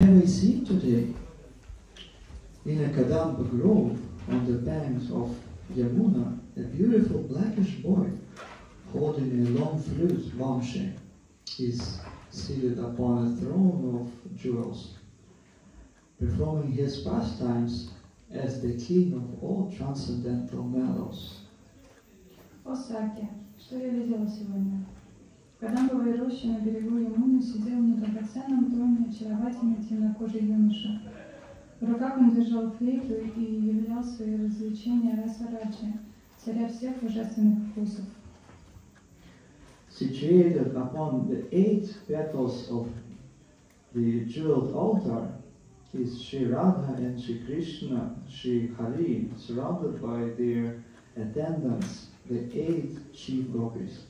We see today in a Kadamba grove on the banks of Yamuna a beautiful blackish boy holding a long flute, Vamshi, is seated upon a throne of jewels, performing his pastimes as the king of all transcendental mellows. О Саке, что я видела сегодня? В Кадамбовой роще на берегу Ямуны сидел на драгоценном троне очаровательный темнокожий юноша. В руках он держал флейту и являл свои развлечения Расараджи, царя всех божественных вкусов. Situated upon the 8 petals of the jeweled altar is Sri Radha and Sri Krishna, Sri Hari, surrounded by their attendants, the 8 chief gopis.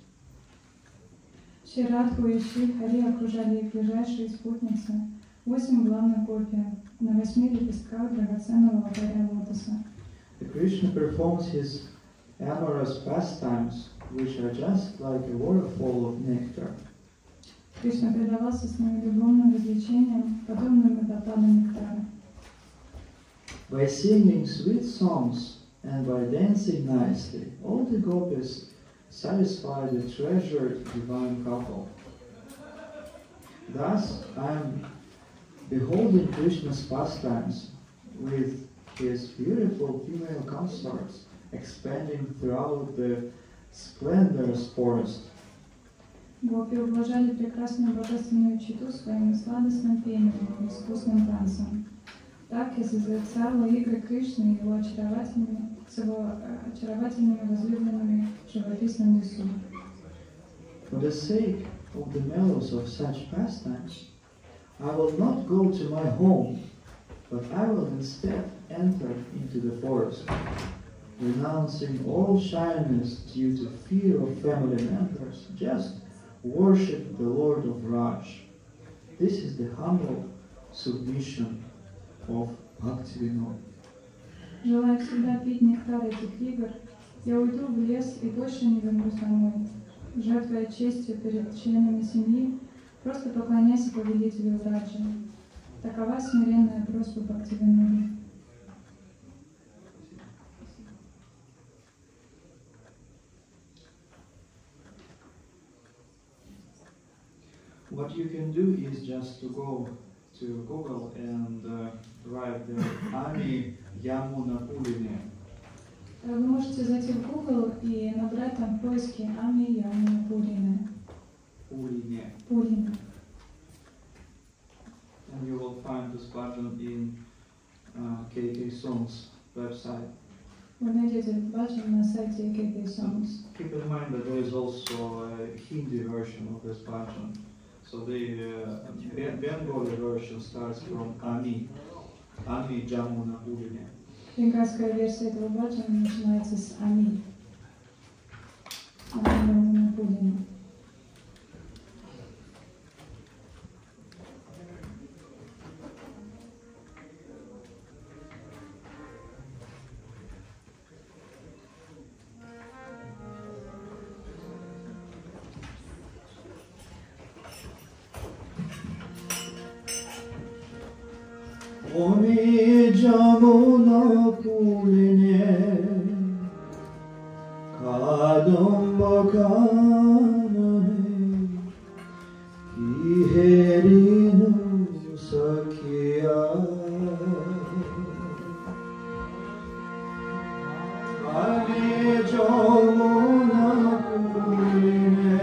Шри Радху и Шри Хари окружали их ближайшие спутницы, 8 главных гопи, на 8 лепестках драгоценного алтаря лотоса. Krishna performs his amorous pastimes, which are just like a waterfall of nectar. Кришна предавался своим любовным развлечениям, подобным водопадам нектара. By singing sweet songs and by dancing nicely, all the gopis satisfy the treasured divine couple. Thus, I am beholding Krishna's pastimes with his beautiful female consorts expanding throughout the splendorous forest. Гопи ублажали прекрасную божественную читу своим сладостным пением и искусным танцем. Так я созерцала игры Кришны и его очаровательными возлюбленными в живописном лесу. For the sake of the mellows of such pastimes, I will not go to my home, but I will instead enter into the forest, renouncing all shyness due to fear of family members, just worship the Lord of Raj. This is the humble submission of Bhaktivinoda. Желая всегда пить нектар этих игр, я уйду в лес и больше не вернусь домой, жертвуя честью перед членами семьи, просто поклоняйся повелителю Раджи. Такова смиренная просьба Бхактивиноды. What you can do is just to go to Google and write the Ami Yamuna Purine. Вы можете зайти в Google и набрать там в поиске Ами Ямуна Пурine. Purine. And you will find this bhajan in KK Songs website. Вы найдете баджан на сайте KK Songs. Keep in mind that there is also a Hindi version of this bhajan. So the Bengali version starts from Ami Jamuna Purine. Бенгальская версия этого баджана начинается с Ами. Ами Ямуна Пурine. Ami Jamuna Purine Kadamba Kanane Kiherinu Sakya Ami Jamuna Purine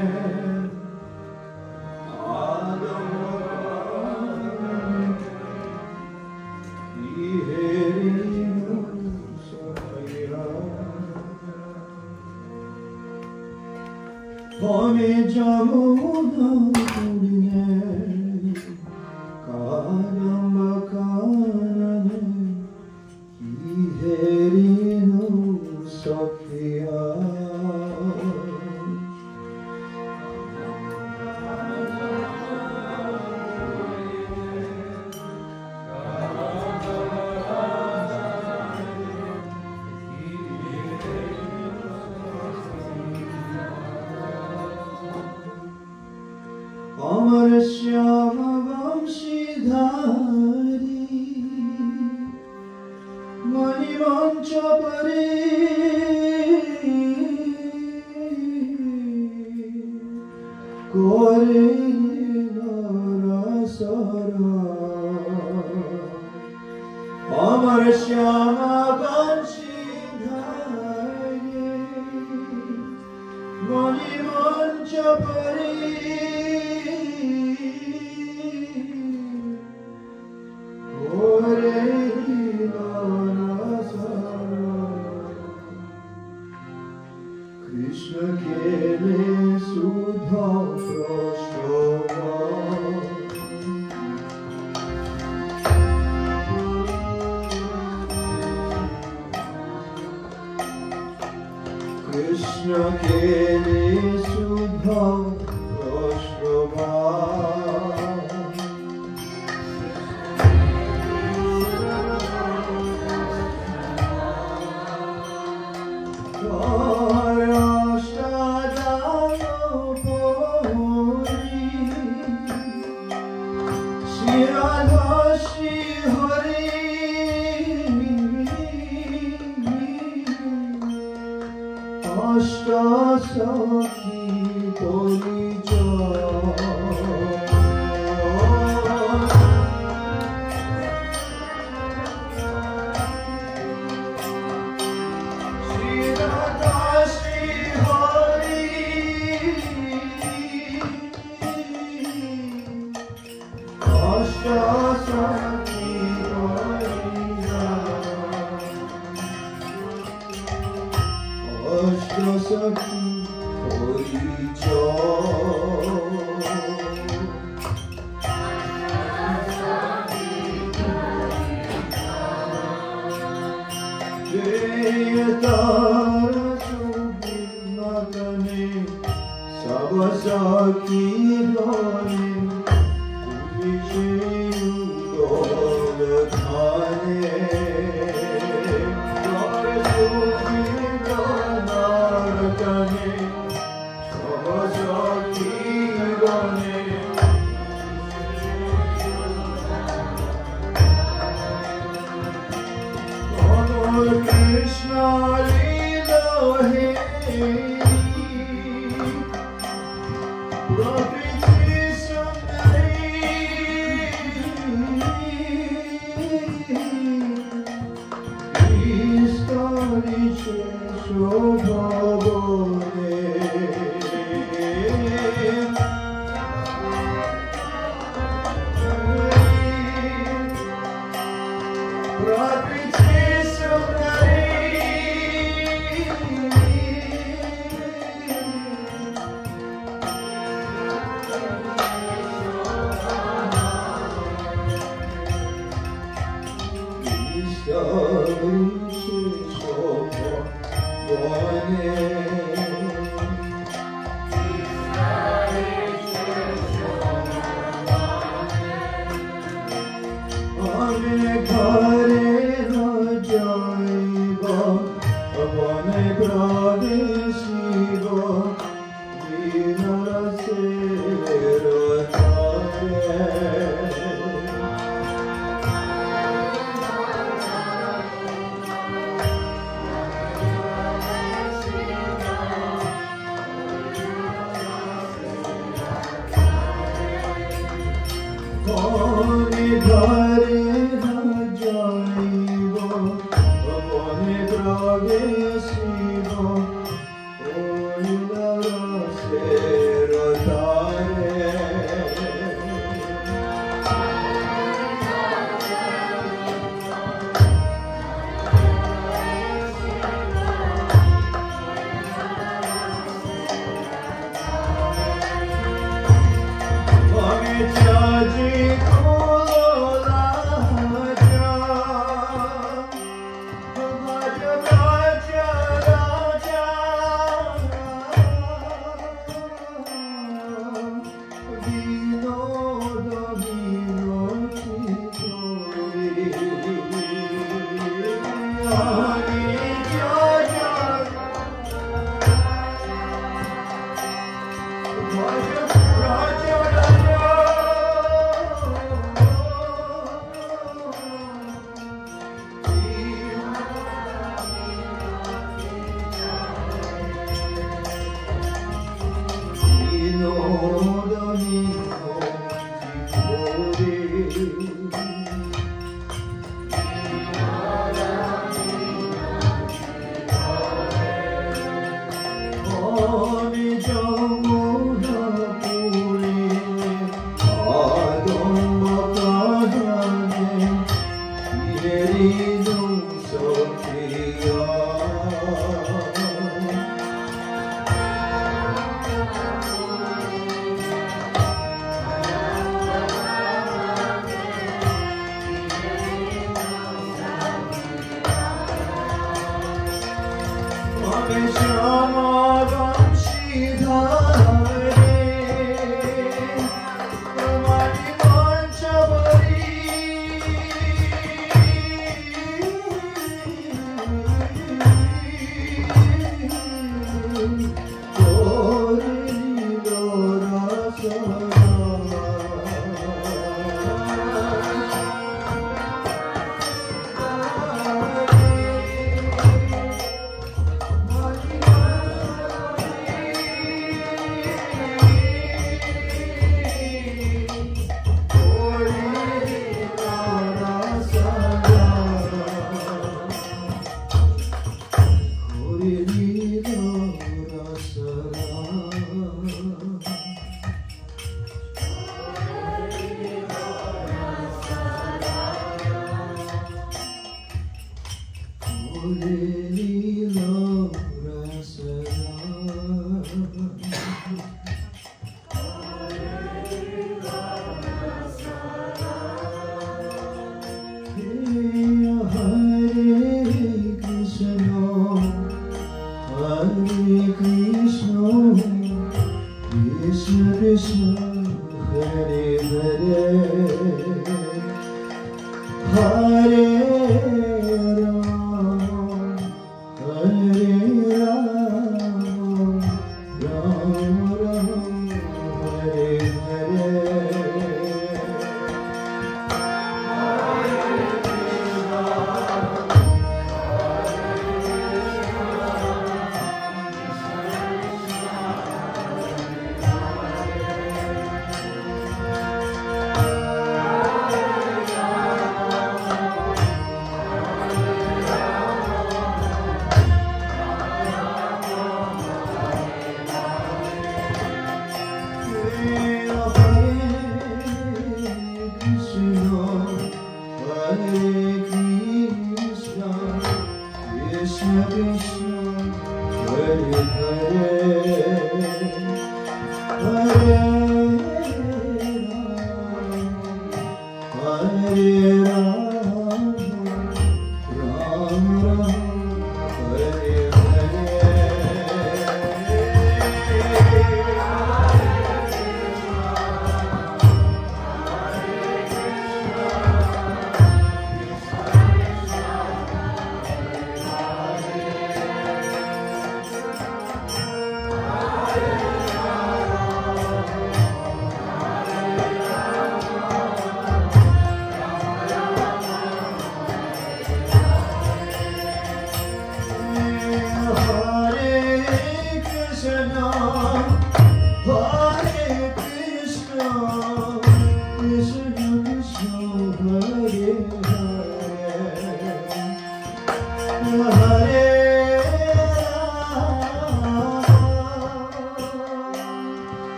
Ami Jamuna Purine Kadamba Kanane Kiherinu Sakya Amar Shyama Vamshidhara Amar Shyama Banshidhare Mani Mancha Pari Ore Krishna Kele Sudha Prashtava Krishna Kele Sudha Prashtava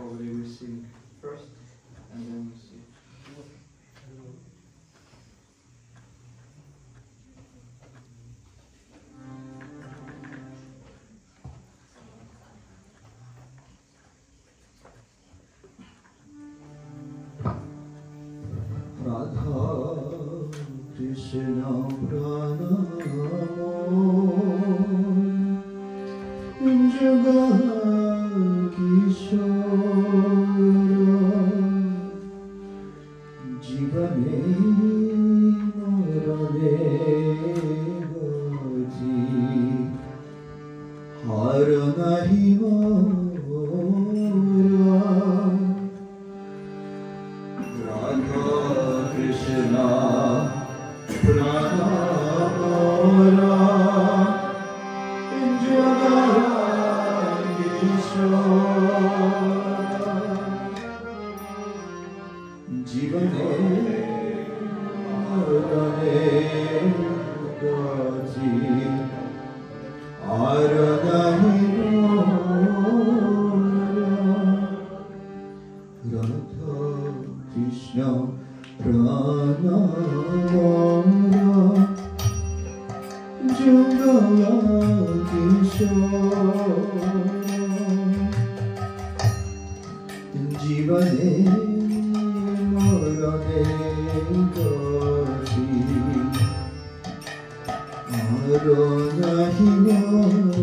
probably we sing first and then we sing. Radha Krishna Pranamo Jagat Kishora Jivane Marane Gaji Haranahi Mara Radha Krishna Pranamara Jivane Marane Gaji Aranahi Radha Krishna Pranamara Jagat Kishora Jivane Marane Gaji Aranahi Mara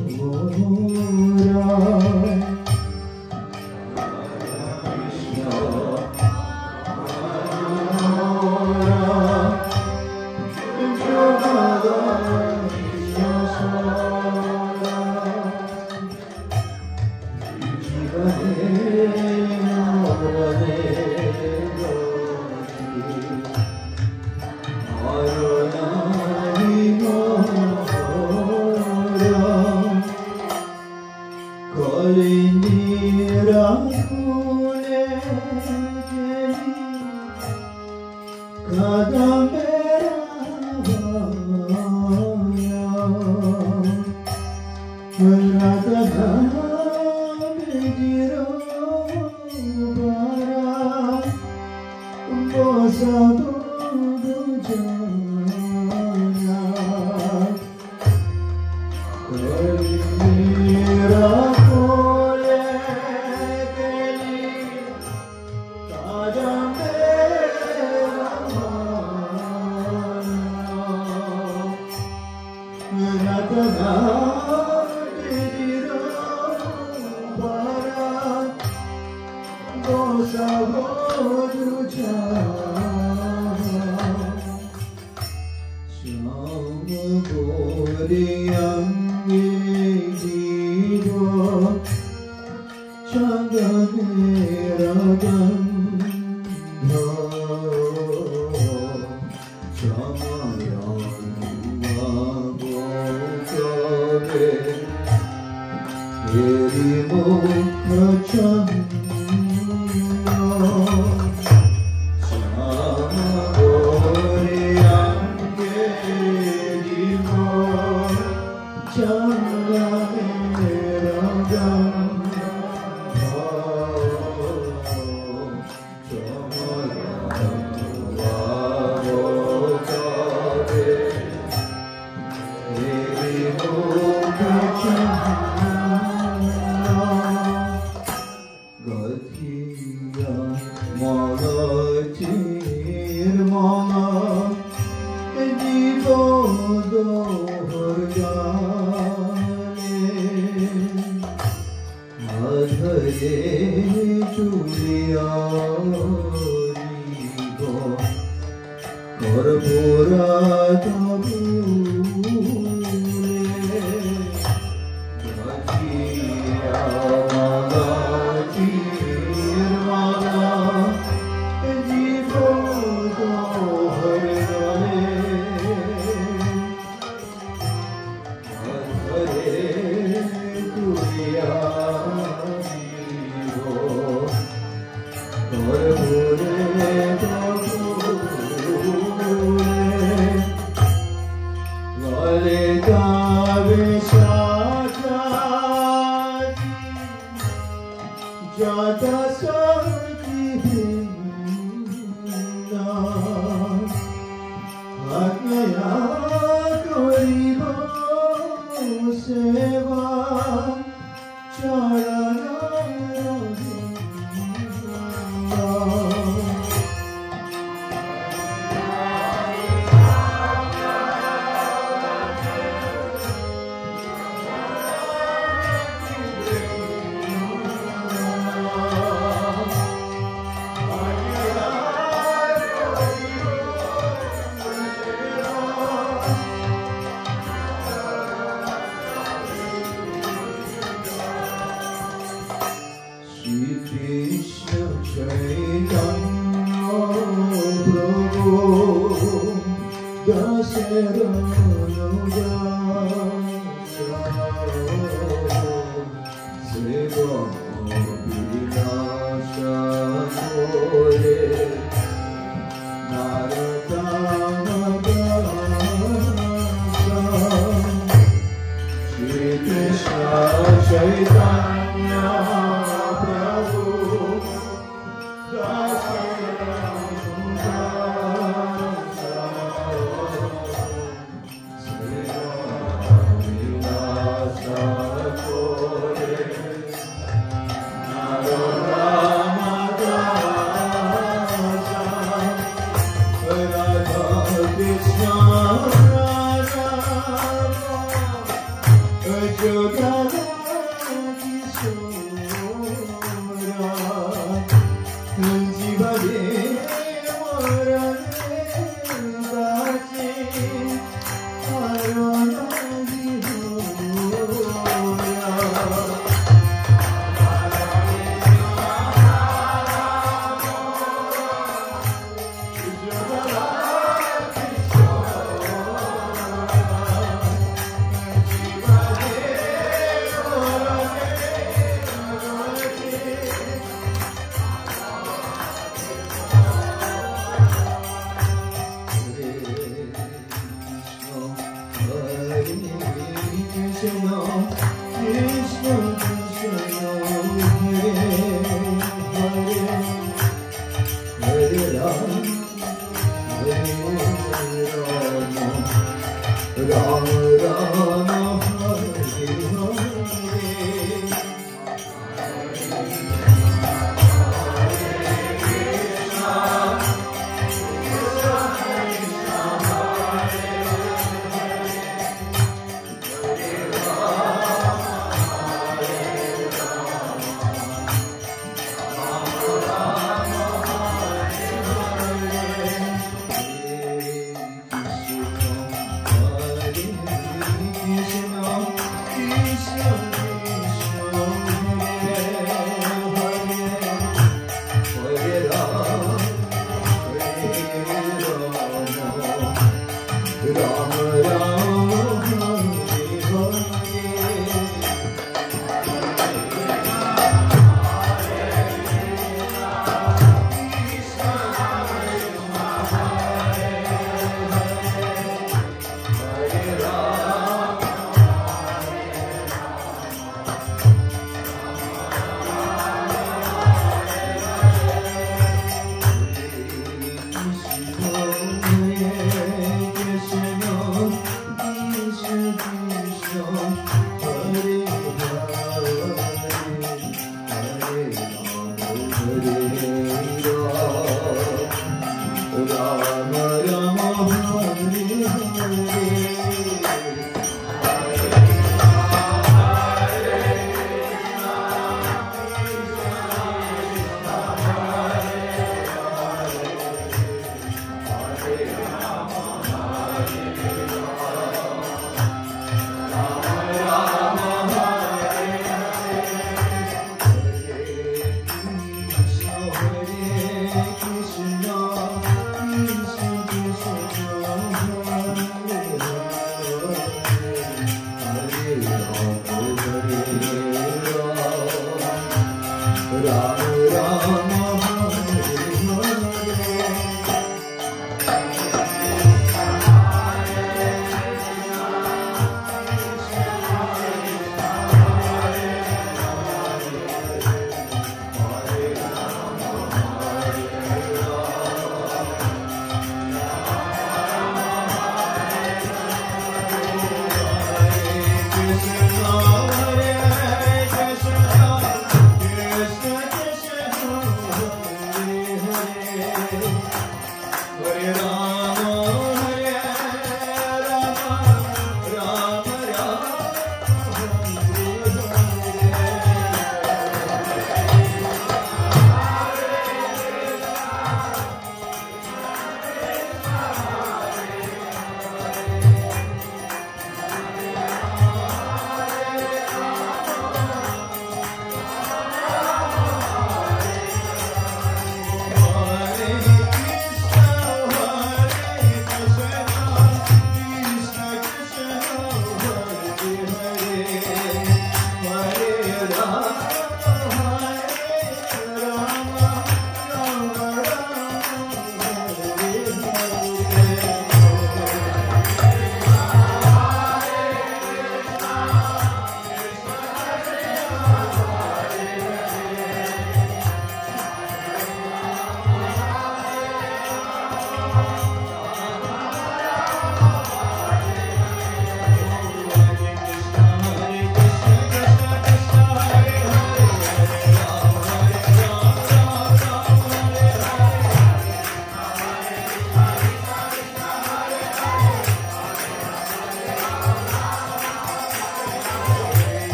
Jata Sakti Brinda Agnya Koribo Seva Charana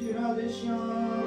Shri Radhe Shyam.